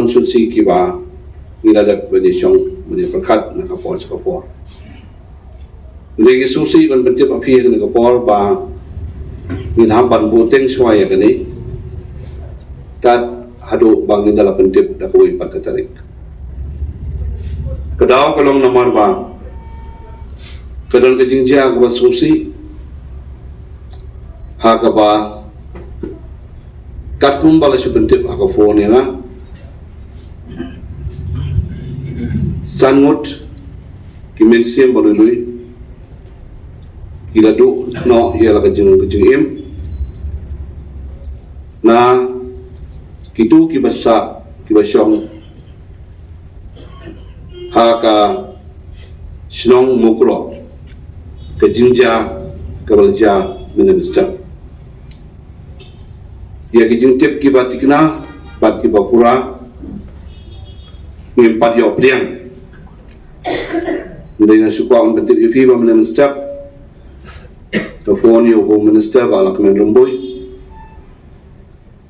non suci kiba ngiladak bani syong bani perkat na kapor sa kapor lagi susi kan bentip api na kapor ba minhampan buteng suaya kani kat hadu bang nindala bentip da kuwi pagkatarik kadaw kalong naman ba kadon kajingjia ka susi ha ka ba kat kumbala sa bentip ako phone nga sangut kimensiam balului kiladu no ia la kajing im na kitu kibasa kibasyong haka snong mukro kajingja kabalja minister ia kijing tip kibatikna bat kibapura ngimpat yo pliang dengan suka on pentit ifi ba minister telefon yo home minister ba la kemen remboy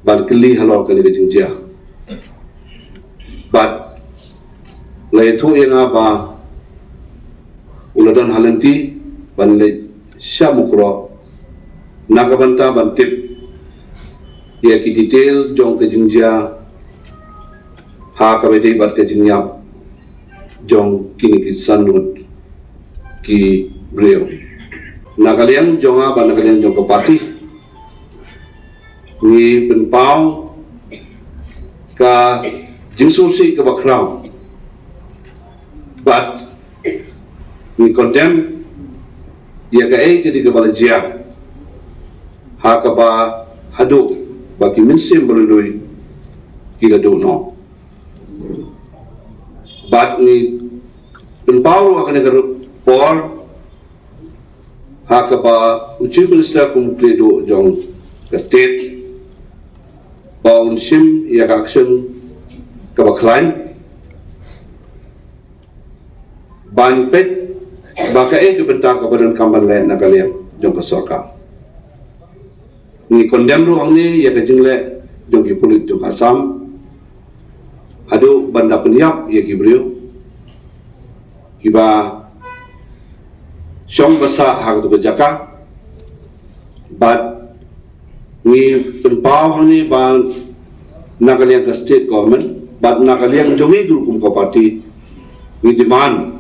ban keli halor kali kejingjia bat laitu yang apa uladan halanti ban le syamukro nakabanta ban tip ya ki detail jong kejingjia ha kabede bat kejingnya jong kini ki sanut ki breo nakaliang jonga ba nakaliang jong kapati ni penpau ka jingsusi ka bakrao but ni condemn ya ka ai jadi ka balajia ha ka ba hadu bagi minsim berlui kila do no but ni penpau akan negara por ha ka ba uchi minister kumpledo jong ka state baun sim ya ka action ka ba klaim ban pet baka ke bentak ka badan kamban lain nakalian jong ka sorka ni condemn ruang ni ya ka jingle jong ki polit jong asam hadu banda penyap ya ki brio kiba syong basa hak tu kejaka but ni penpau ni ban nakaliang ka state government but nakaliang jongi group ko party ni demand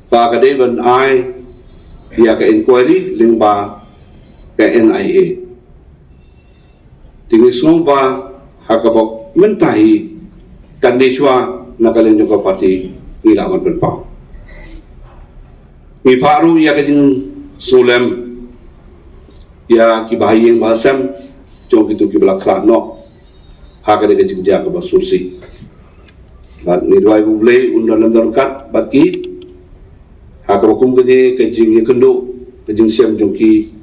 ba ka day ban ai ya ka inquiry ling ba ka NIA tingis ngong ba hakabok mentahi kandiswa nakaliang jong ko party ilaman penpau mi paru ya kajing sulem ya ki bahayeng basam jong kitu ki belakla no ha ka de kajing ja ka basusi bat ni dwai buble undan dan kat bat ki ha ka hukum ke kajing kendo kajing siam jong ki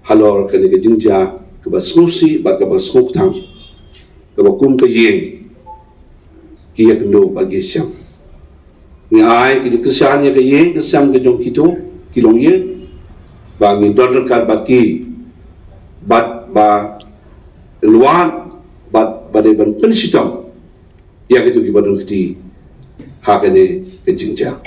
halor ka de kajing ja ka basusi bat ka basuk thang ka hukum ke yeng ki ya kendo bagi siam ni ai ki kesan ya ke ye kesam ke jong kitu kilong ye ba ngi don kat bat ki bat ba luan bat ba de ban pensitam ya ke tu ki badon kiti ha ke ne ke jingja